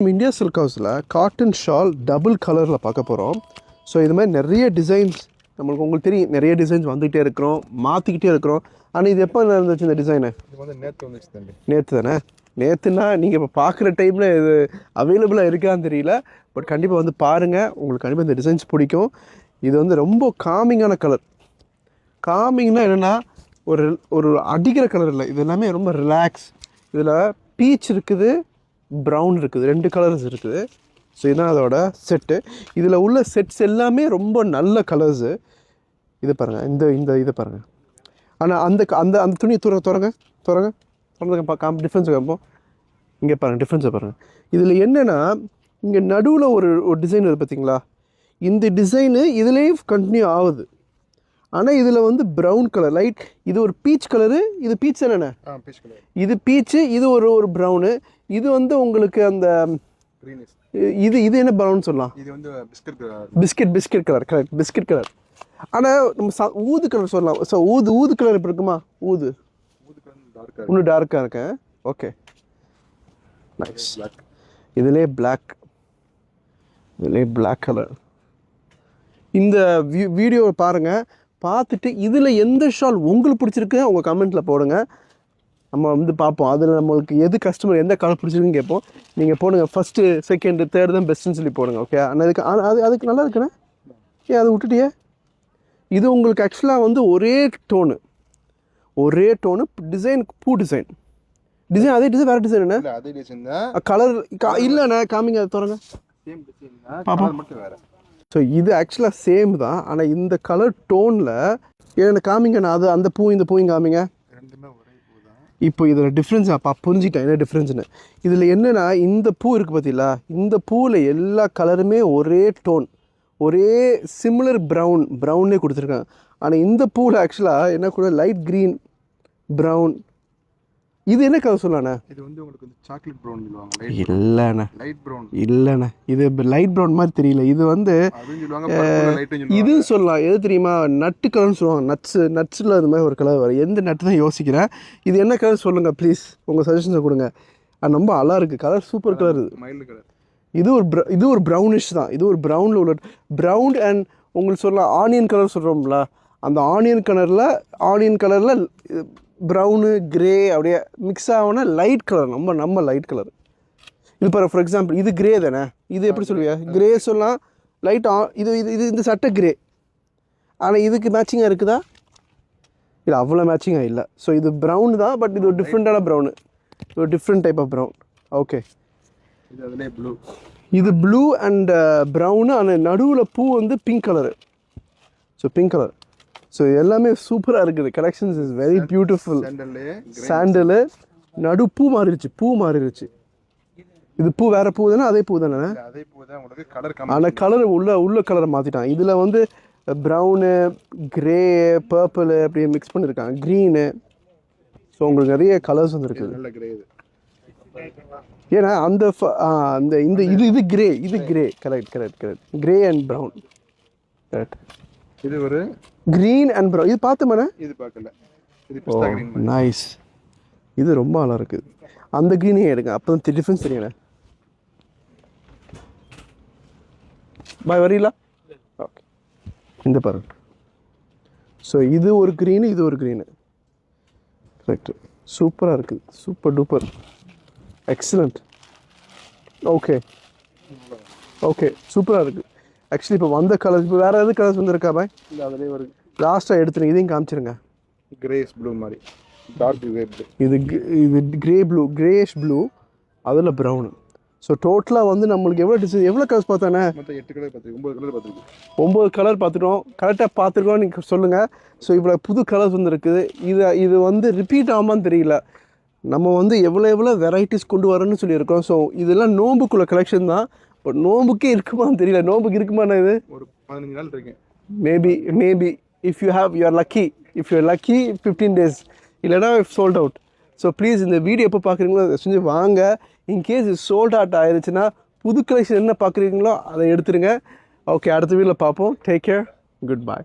India silk ஹவுஸில் cotton shawl double கலரில் பார்க்க போகிறோம். ஸோ இது மாதிரி நிறைய டிசைன்ஸ் உங்களுக்கு தெரியும், நிறைய டிசைன்ஸ் வந்துகிட்டே இருக்கிறோம், மாற்றிக்கிட்டே இருக்கிறோம். ஆனால் இது எப்போ இருந்துச்சு இந்த டிசைனு? இது வந்து நேற்று வந்துச்சு. நேற்று தானே? நேற்றுனா நீங்கள் இப்போ பார்க்குற டைமில் இது அவைலபிளாக இருக்கான்னு தெரியல. பட் கண்டிப்பாக வந்து பாருங்கள், உங்களுக்கு கண்டிப்பாக இந்த டிசைன்ஸ் பிடிக்கும். இது வந்து ரொம்ப காமிங்கான கலர். காமிங்னா என்னென்னா ஒரு ஒரு அடிக்கிற கலர் இல்லை, இது எல்லாமே ரொம்ப ரிலாக்ஸ். இதில் பீச் இருக்குது, ப்ரௌன் இருக்குது, 2 கலர்ஸ் இருக்குது. ஸோ இதுதான் அதோட செட்டு. இதில் உள்ள செட்ஸ் எல்லாமே ரொம்ப நல்ல கலர்ஸு. இது பாருங்கள், இந்த இதை பாருங்கள். ஆனால் அந்த அந்த அந்த துணியை திறங்க டிஃப்ரென்ஸை காப்போம். இங்கே பாருங்கள், டிஃப்ரென்ஸை பாருங்கள். இதில் என்னென்னா இங்கே நடுவில் ஒரு டிசைன் இருக்குது பார்த்தீங்களா? இந்த டிசைனு இதுலேயே கண்டினியூ ஆகுது. ஆனால் இதில் வந்து ப்ரௌன் கலர் லைட், இது ஒரு பீச் கலரு. இது பீச் என்னென்ன? இது பீச்சு, இது ஒரு ப்ரௌனு. இது வந்து உங்களுக்கு அந்த இது என்ன ப்ரௌன் சொல்லலாம்? இது வந்து biscuit colour. Correct, biscuit colour. ஆனால் நம்ம ஊது கலர் சொல்லலாம். ஸோ ஊது கலர் இப்போ இருக்குமா? ஊது இன்னும் டார்க்காக இருக்கேன். Okay, nice. இதிலே பிளாக் கலர். இந்த வீடியோவை பாருங்கள், பார்த்துட்டு இதில் எந்த ஷால் உங்களுக்கு பிடிச்சிருக்கு உங்கள் கமெண்ட்டில் போடுங்க. நம்ம வந்து பார்ப்போம், அதில் நம்மளுக்கு எது கஸ்டமர் எந்த கலர் பிடிச்சிருக்குன்னு கேட்போம். நீங்கள் போடுங்க, ஃபஸ்ட்டு செகண்டு தேர்டு தான் பெஸ்ட்டுன்னு சொல்லி போடுங்க. ஓகே, ஆனால் அதுக்கு நல்லா இருக்குண்ணே. அதை விட்டுட்டியே. இது உங்களுக்கு ஆக்சுவலாக வந்து ஒரே டோனு டிசைன், பூ டிசைன் அதே டிசைன், வேறு டிசைன் என்ன? அதே டிசைன் தான், கலர் இல்லைண்ணே. காமிங்க, அதை திறங்க. சேம் டிசைன் தான், கலர் மட்டும் வேறு. ஸோ இது ஆக்சுவலாக சேம் தான், ஆனால் இந்த கலர் டோனில் என்ன காமிங்கண்ணா. அது அந்த பூ இந்த பூவும் காமிங்க. ரெண்டுமே ஒரே பூ தான். இப்போ இதில் டிஃப்ரென்ஸ் புரிஞ்சுக்கிட்டேன் என்ன டிஃப்ரென்ஸ்னு. இதில் என்னென்னா இந்த பூ இருக்குது பார்த்தீங்களா? இந்த பூவில் எல்லா கலருமே ஒரே டோன், ஒரே சிமிலர் ப்ரௌன்னே கொடுத்துருக்காங்க. ஆனால் இந்த பூவில் ஆக்சுவலாக என்ன கூட லைட் க்ரீன், ப்ரௌன். இது என்ன கலர் சொல்லலாண்ணே? இது வந்து உங்களுக்கு வந்து சாக்லேட் ப்ரௌன் சொல்லுவாங்க. இல்லைண்ணே, லைட் ப்ரௌன் இல்லைண்ணே. இது லைட் ப்ரௌன் மாதிரி தெரியல. இது வந்து இது சொல்லலாம். எது தெரியுமா? நட்டு கலர்னு சொல்லுவாங்க. நட்ஸில் அது மாதிரி ஒரு கலர் வரும். எந்த நட்டு தான் யோசிக்கிறேன். இது என்ன கலர் சொல்லுங்கள் ப்ளீஸ், உங்கள் சஜஷன்ஸை கொடுங்க. அது ரொம்ப அழகாக இருக்குது கலர், சூப்பர் கலர். இது மைல்டு கலர். இது ஒரு ப்ரௌனிஷ் தான். இது ஒரு ப்ரௌனில் உள்ள ப்ரௌன் அண்ட் உங்களுக்கு சொல்லலாம் ஆனியன் கலர் சொல்கிறோம்ல, அந்த ஆனியன் கலரில் ப்ரௌனு கிரே அப்படியே மிக்ஸ் ஆகுனா லைட் கலர், நம்ம லைட் கலர். இது பாரு, ஃபார் எக்ஸாம்பிள் இது கிரே தானே? இது எப்படி சொல்லுவியா? கிரே சொல்லலாம். லைட் இது இந்த சட்டை கிரே. ஆனால் இதுக்கு மேட்சிங்காக இருக்குதா? இல்லை, அவ்வளோ மேட்சிங்காக இல்லை. ஸோ இது ப்ரௌன் தான், பட் இது ஒரு டிஃப்ரெண்ட்டான ப்ரௌனு, ஒரு different type of brown. Okay, இது ப்ளூ அண்ட் ப்ரௌனு. ஆனால் நடுவில் பூ வந்து pink colour. So pink colour. So எல்லாமே சூப்பராக இருக்குது. Collections is very beautiful. Sandal நடு பூ மாறிடுச்சு. இது பூ வேறு பூ தானே? அதே பூ தானே? ஆனால் கலர் உள்ள கலரை மாற்றிட்டான். இதில் வந்து ப்ரௌனு, கிரே, பர்பிள் அப்படியே மிக்ஸ் பண்ணியிருக்காங்க, க்ரீனு. ஸோ உங்களுக்கு நிறைய கலர்ஸ் வந்துருக்குது. ஏன்னா அந்த இது grey. Correct. Grey and brown. Correct. இது ஒரு கிரீன் அண்ட் ப்ரௌன். இது பார்த்தோம்ண்ணே? இது பார்க்கல. இது பிஸ்தா கிரீன். நைஸ். இது ரொம்ப நல்லா இருக்குது. அந்த க்ரீனே எடுங்க, அப்போ தான் டிஃப்ரென்ஸ் தெரியுண்ணே. பாய் வரீங்களா? ஓகே, இந்த பாருங்க. ஸோ இது ஒரு க்ரீனு, இது ஒரு க்ரீனு. கரெக்டு. சூப்பராக இருக்குது. Super duper, excellent. ஓகே சூப்பராக இருக்குது. ஆக்சுவலி இப்போ வந்த கலர்ஸ், இப்போ வேறு எது கலர்ஸ் வந்துருக்கா பாய்? இல்லை, அதிலே வருது. லாஸ்ட்டாக எடுத்துருங்க, இதையும் காமிச்சிருங்க. கிரேஷ் ப்ளூ மாதிரி, டார்க் கிரே ப்ளூ. இது கிரேஷ் ப்ளூ, அதில் ப்ரௌனு. ஸோ டோட்டலாக வந்து நம்மளுக்கு எவ்வளோ கலர்ஸ் பார்த்தானே? மொத்தம் 8 கலர் பார்த்துருக்கு. 9 கலர் பார்த்துருக்கு. 9 கலர் பார்த்துட்டோம். கரெக்டாக பார்த்துருக்கோம், நீங்கள் சொல்லுங்கள். ஸோ இவ்வளோ புது கலர்ஸ் வந்துருக்குது. இது வந்து ரிப்பீட் ஆகாமான்னு தெரியல. நம்ம வந்து எவ்வளோ வெரைட்டிஸ் கொண்டு வரேன்னு சொல்லியிருக்கோம். ஸோ இதெல்லாம் நோம்புக்குள்ள கலெக்ஷன் தான். பட் நோம்புக்கே இருக்குமான்னு தெரியல. நோம்புக்கு இருக்குமாண்ணா? இது ஒரு 15 நாள் இருக்கேன். Maybe if you are lucky. 15 days. இல்லைனா சோல்ட் அவுட். ஸோ ப்ளீஸ் இந்த வீடியோ எப்போ பார்க்குறீங்களோ அதை செஞ்சு வாங்க. இன்கேஸ் இது சோல்ட் அவுட் ஆயிடுச்சுன்னா புது கலெக்ஷன் என்ன பார்க்குறீங்களோ அதை எடுத்துருங்க. ஓகே, அடுத்த வீடியோவில் பார்ப்போம். Take care, good bye.